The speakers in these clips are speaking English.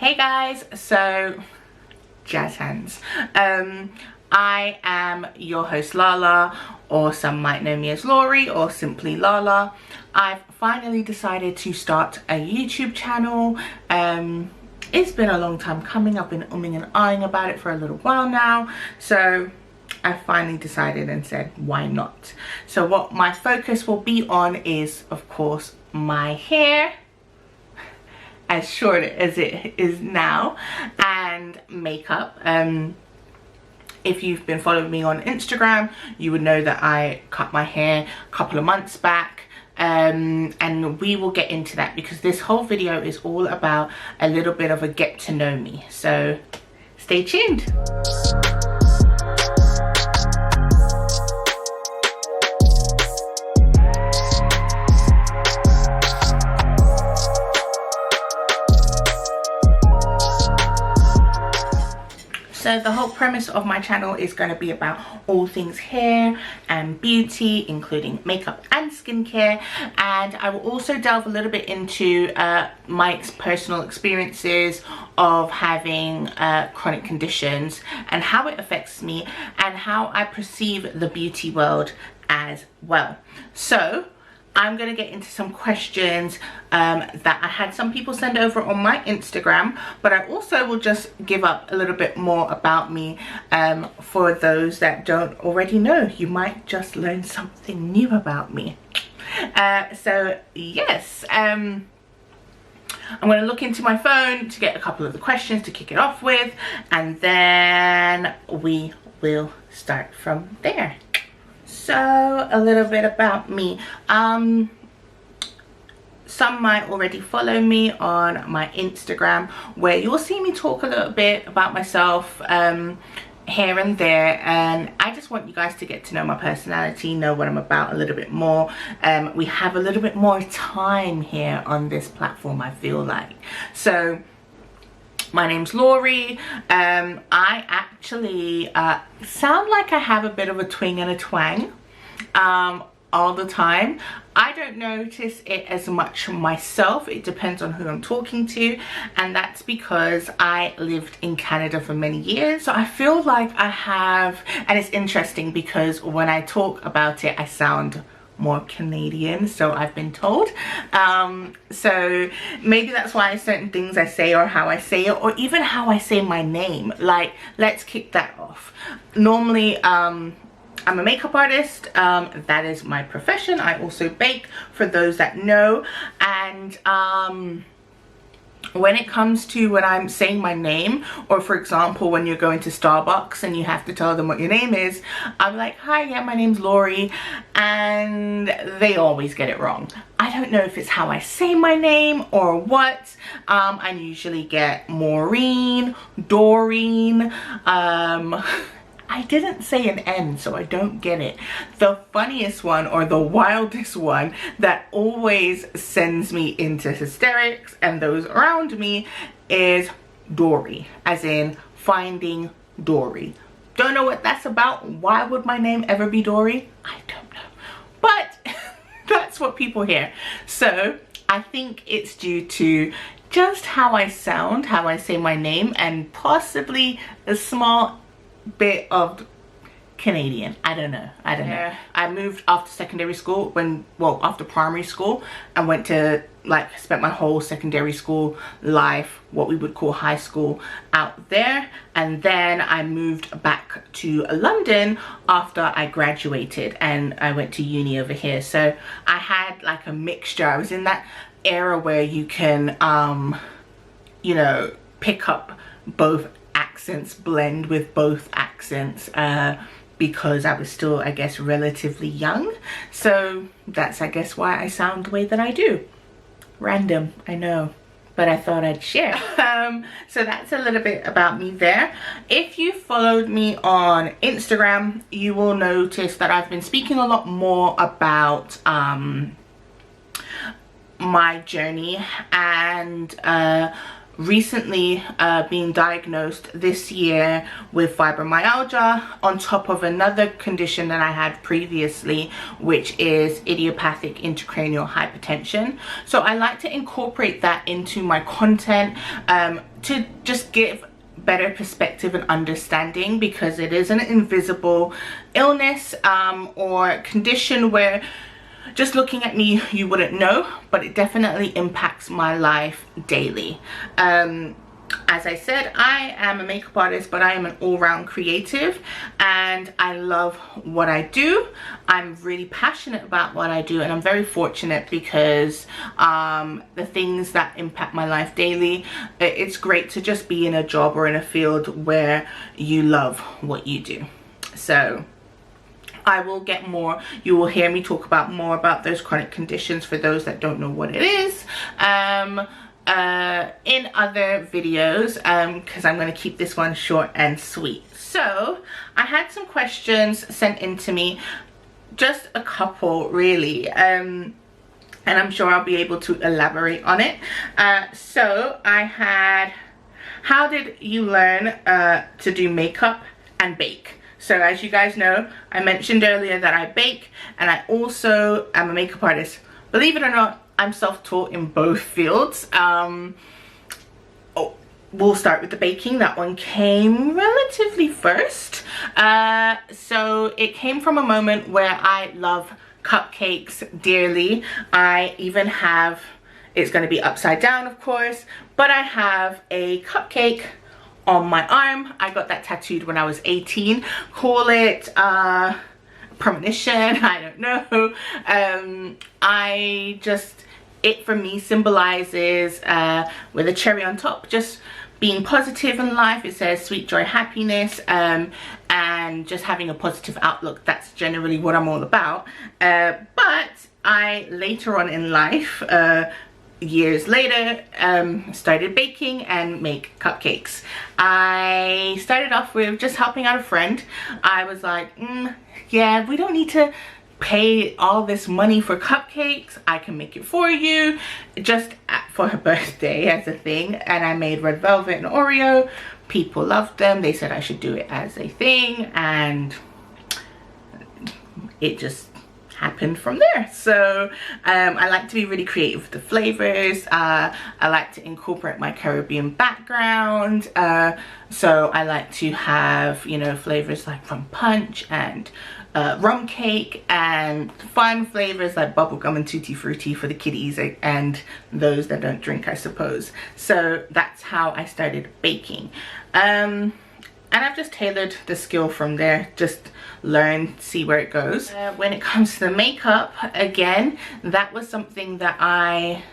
Hey guys, so jazz hands. I am your host Lala, or some might know me as Laurie, or simply Lala. I've finally decided to start a YouTube channel. It's been a long time coming. I've been umming and ahhing about it for a little while now, so I finally decided and said, why not? So what my focus will be on is, of course, my hair, as short as it is now, and makeup. If you've been following me on Instagram, you would know that I cut my hair a couple of months back, and we will get into that because this whole video is all about a little bit of a get to know me, so stay tuned. So the whole premise of my channel is going to be about all things hair and beauty, including makeup and skincare, and I will also delve a little bit into my personal experiences of having chronic conditions and how it affects me and how I perceive the beauty world as well. So I'm going to get into some questions that I had some people send over on my Instagram, but I also will just give up a little bit more about me for those that don't already know. You might just learn something new about me. So yes, I'm going to look into my phone to get a couple of the questions to kick it off with, and then we will start from there. So a little bit about me. Some might already follow me on my Instagram, where you'll see me talk a little bit about myself here and there, and I just want you guys to get to know my personality, know what I'm about a little bit more. We have a little bit more time here on this platform, I feel like. So my name's Laurie. I actually sound like I have a bit of a twang and a twang all the time. I don't notice it as much myself. It depends on who I'm talking to, and that's because I lived in Canada for many years. So I feel like I have, and it's interesting because when I talk about it, I sound more Canadian, so I've been told. So maybe that's why certain things I say, or how I say it, or even how I say my name. Like, let's kick that off. Normally, I'm a makeup artist. That is my profession. I also bake, for those that know, and when it comes to when I'm saying my name, or for example when you're going to Starbucks and you have to tell them what your name is, I'm like, hi, yeah, my name's Laurie, and they always get it wrong. I don't know if it's how I say my name or what. I usually get Maureen, Doreen, I didn't say an N, so I don't get it. The funniest one, or the wildest one, that always sends me into hysterics and those around me is Dory, as in Finding Dory. Don't know what that's about. Why would my name ever be Dory? I don't know. But that's what people hear. So I think it's due to just how I sound, how I say my name, and possibly a small bit of Canadian. I don't know. I moved after secondary school, after primary school, and went to, like, spent my whole secondary school life, what we would call high school, out there, and then I moved back to London after I graduated, and I went to uni over here. So I had like a mixture. I was in that era where you can you know, pick up both accents, blend with both accents, because I was still, I guess, relatively young. So that's, I guess, why I sound the way that I do. Random, I know, but I thought I'd share. So that's a little bit about me there. If you followed me on Instagram, you will notice that I've been speaking a lot more about my journey and recently been diagnosed this year with fibromyalgia, on top of another condition that I had previously, which is idiopathic intracranial hypertension. So I like to incorporate that into my content to just give better perspective and understanding, because it is an invisible illness or condition where just looking at me you wouldn't know, but it definitely impacts my life daily. As I said, I am a makeup artist, but I am an all-round creative and I love what I do. I'm really passionate about what I do, and I'm very fortunate because the things that impact my life daily, it's great to just be in a job or in a field where you love what you do. So I will get more, you will hear me talk about more about those chronic conditions for those that don't know what it is in other videos, because I'm going to keep this one short and sweet. So I had some questions sent in to me, just a couple really, and I'm sure I'll be able to elaborate on it. So I had, how did you learn to do makeup and bake? So as you guys know, I mentioned earlier that I bake and I also am a makeup artist. Believe it or not, I'm self-taught in both fields. We'll start with the baking. That one came relatively first. So it came from a moment where I love cupcakes dearly. I even have, it's going to be upside down of course, but I have a cupcake on my arm. I got that tattooed when I was 18. Call it premonition, I don't know. It for me symbolizes with a cherry on top, just being positive in life. It says sweet joy, happiness, and just having a positive outlook. That's generally what I'm all about. But I later on in life, years later, started baking and make cupcakes. I started off with just helping out a friend. I was like, yeah, we don't need to pay all this money for cupcakes. I can make it for you, just for her birthday as a thing. And I made red velvet and Oreo. People loved them. They said I should do it as a thing, and it just happened from there. So I like to be really creative with the flavors. I like to incorporate my Caribbean background, so I like to have, you know, flavors like rum punch and rum cake, and fun flavors like bubblegum and tutti frutti for the kiddies and those that don't drink, I suppose. So that's how I started baking, and I've just tailored the skill from there. Just learn, see where it goes. When it comes to the makeup, again, that was something that I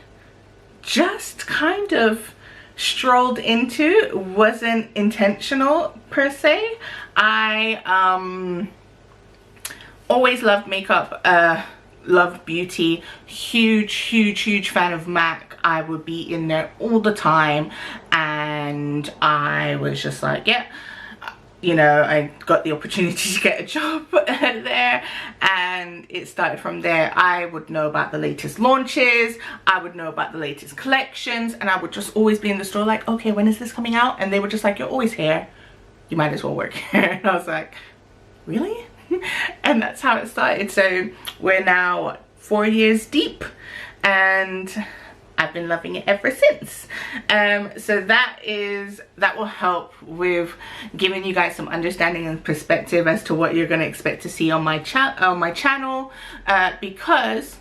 just kind of strolled into. It wasn't intentional per se. I always loved makeup, loved beauty, huge fan of MAC. I would be in there all the time, and I was just like, yeah, you know, I got the opportunity to get a job there, and it started from there. I would know about the latest launches, I would know about the latest collections, and I would just always be in the store like, okay, when is this coming out? And they were just like, you're always here, you might as well work here. And I was like, really? And that's how it started. So we're now 4 years deep, and I've been loving it ever since. So that will help with giving you guys some understanding and perspective as to what you're going to expect to see on my channel, because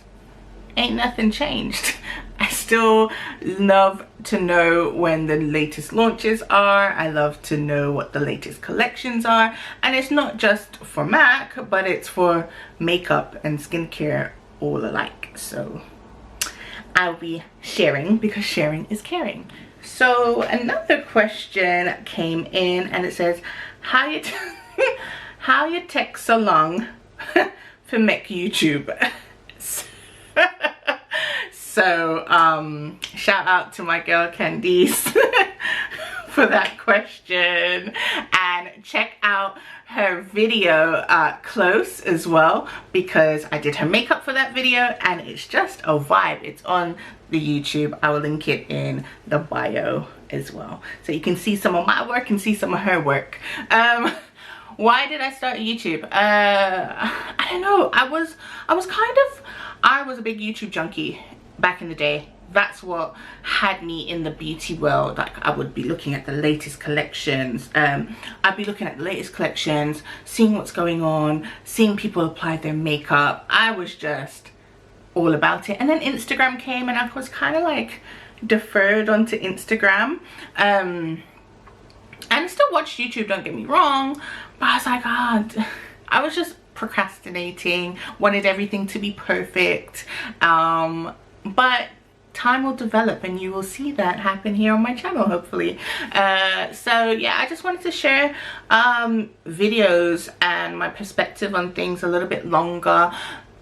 ain't nothing changed. I still love to know when the latest launches are. I love to know what the latest collections are, and it's not just for MAC, but it's for makeup and skincare all alike. So I'll be sharing, because sharing is caring. So another question came in, and it says, how you take so long for make YouTube? So shout out to my girl Candice for that question, and check out her video Close as well, because I did her makeup for that video and it's just a vibe. It's on the YouTube. I will link it in the bio as well, so you can see some of my work and see some of her work. Why did I start YouTube? I don't know. I was a big YouTube junkie back in the day. That's what had me in the beauty world. Like, I would be looking at the latest collections. I'd be looking at the latest collections, seeing what's going on, seeing people apply their makeup. I was just all about it. And then Instagram came, and I was kind of like deferred onto Instagram. And I still watched YouTube, don't get me wrong, but I was like, I was just procrastinating, wanted everything to be perfect. But time will develop, and you will see that happen here on my channel, hopefully. So yeah, I just wanted to share videos and my perspective on things a little bit longer.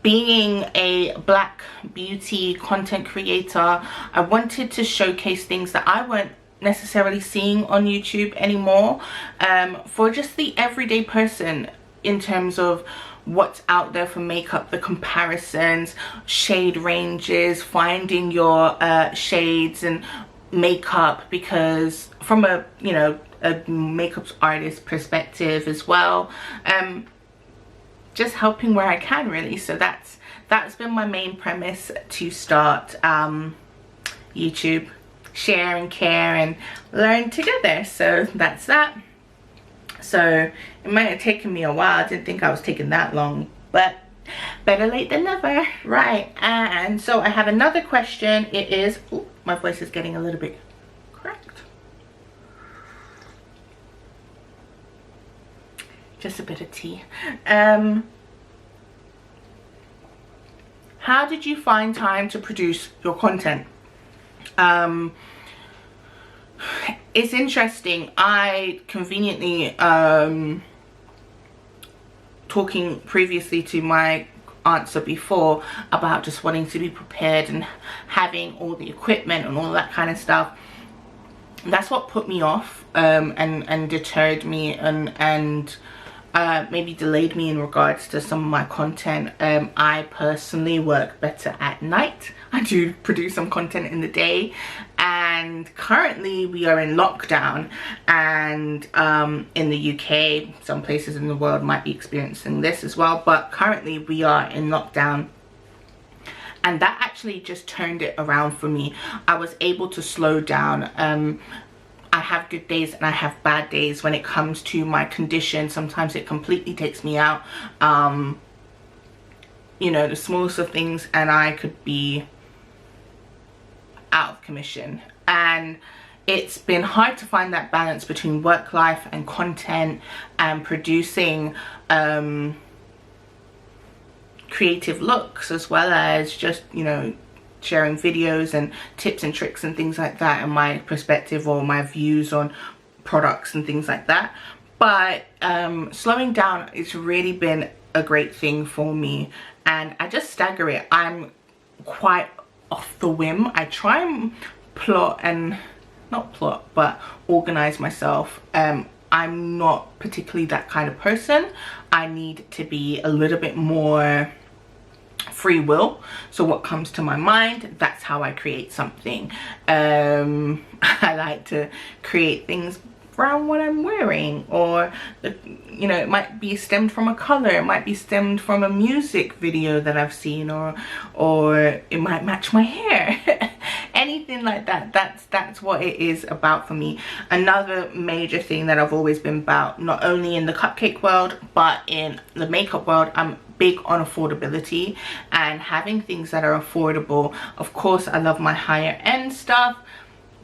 Being a Black beauty content creator, I wanted to showcase things that I weren't necessarily seeing on YouTube anymore, for just the everyday person, in terms of what's out there for makeup, the comparisons, shade ranges, finding your shades and makeup, because from a, you know, a makeup artist perspective as well, just helping where I can, really. So that's been my main premise to start YouTube. Share and care and learn together. So that's that. So it might have taken me a while. I didn't think I was taking that long, but better late than never, right? And so I have another question. It is, ooh, my voice is getting a little bit cracked. Just a bit of tea. How did you find time to produce your content? It's interesting. I conveniently, talking previously to my answer before about just wanting to be prepared and having all the equipment and all that kind of stuff, that's what put me off, and deterred me, and maybe delayed me in regards to some of my content. I personally work better at night. I do produce some content in the day, and currently we are in lockdown, and in the UK, some places in the world might be experiencing this as well, but currently we are in lockdown, and that actually just turned it around for me. I was able to slow down. I have good days and I have bad days when it comes to my condition. Sometimes it completely takes me out. You know, the smallest of things, and I could be out of commission. And it's been hard to find that balance between work life and content and producing creative looks, as well as just, you know, sharing videos and tips and tricks and things like that, and my perspective or my views on products and things like that. But slowing down, it's really been a great thing for me, and I just stagger it. I'm quite off the whim. I try and plot, and not plot, but organize myself. I'm not particularly that kind of person. I need to be a little bit more free will. So what comes to my mind, that's how I create something. I like to create things around what I'm wearing, or you know, it might be stemmed from a color, it might be stemmed from a music video that I've seen, or it might match my hair. Anything like that. That's what it is about for me. Another major thing that I've always been about, not only in the cupcake world but in the makeup world, I'm big on affordability and having things that are affordable. Of course, I love my higher end stuff,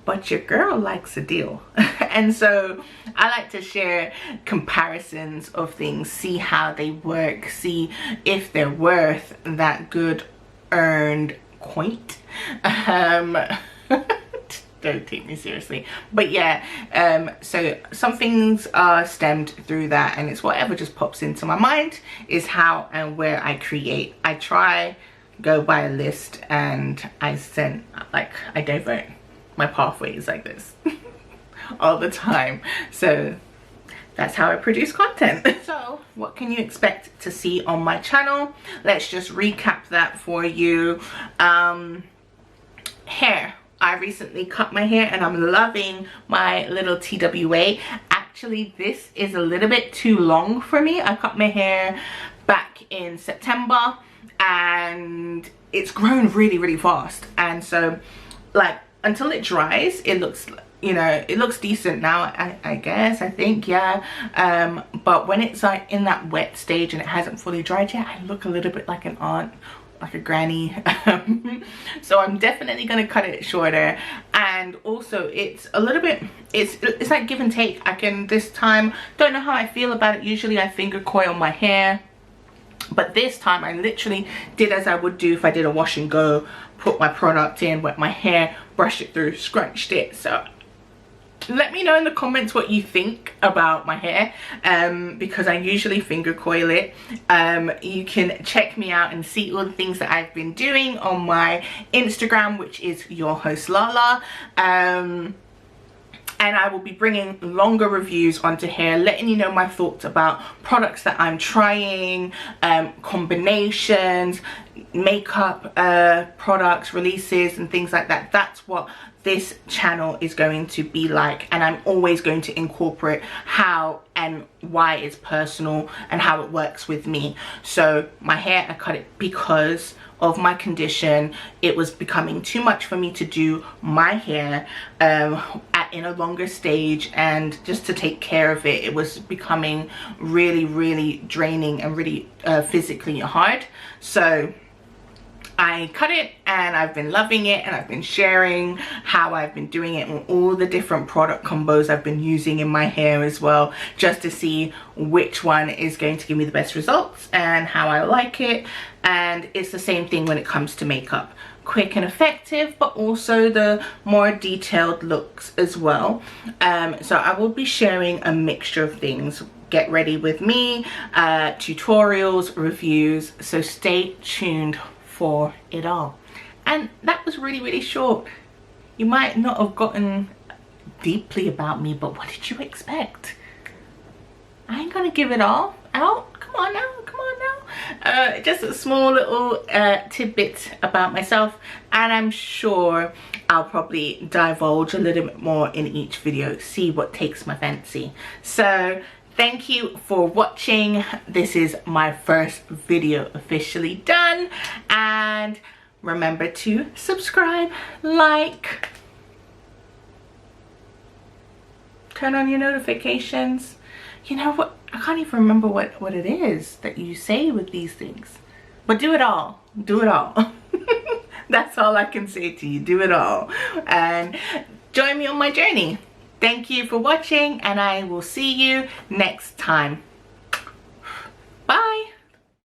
but your girl likes a deal. And so I like to share comparisons of things, see how they work, see if they're worth that good earned coin. Don't take me seriously, but yeah, so some things are stemmed through that, and it's whatever just pops into my mind is how and where I create. I try, go by a list, and I divert my pathways like this all the time. So that's how I produce content. So what can you expect to see on my channel? Let's just recap that for you. Hair. I recently cut my hair and I'm loving my little TWA. Actually, this is a little bit too long for me. I cut my hair back in September and it's grown really, really fast. And so, like, until it dries, it looks, you know, it looks decent now, I guess, I think, yeah. But when it's like in that wet stage and it hasn't fully dried yet, I look a little bit like an aunt, like a granny. So I'm definitely gonna cut it shorter. And also it's a little bit, it's like give and take. I can this time, don't know how I feel about it. Usually I finger coil my hair, but this time I literally did as I would do if I did a wash and go, put my product in, wet my hair, brush it through, scrunched it. So let me know in the comments what you think about my hair, because I usually finger coil it. You can check me out and see all the things that I've been doing on my Instagram, which is Your Host Lala. And I will be bringing longer reviews onto hair, letting you know my thoughts about products that I'm trying, combinations, makeup products, releases and things like that. That's what this channel is going to be like, and I'm always going to incorporate how and why it's personal and how it works with me. So my hair, I cut it because of my condition. It was becoming too much for me to do my hair in a longer stage, and just to take care of it, it was becoming really, really draining and really physically hard. So I cut it and I've been loving it, and I've been sharing how I've been doing it and all the different product combos I've been using in my hair as well, just to see which one is going to give me the best results and how I like it. And it's the same thing when it comes to makeup. Quick and effective, but also the more detailed looks as well. So I will be sharing a mixture of things. Get ready with me, tutorials, reviews, so stay tuned for it all. And that was really, really short. You might not have gotten deeply about me, but what did you expect? I ain't gonna give it all out. Come on now, come on now. Just a small little tidbit about myself, and I'm sure I'll probably divulge a little bit more in each video, see what takes my fancy. So thank you for watching. This is my first video officially done, and remember to subscribe, like, turn on your notifications. You know what, I can't even remember what it is that you say with these things, but do it all, do it all. That's all I can say to you, do it all, and join me on my journey. Thank you for watching, and I will see you next time.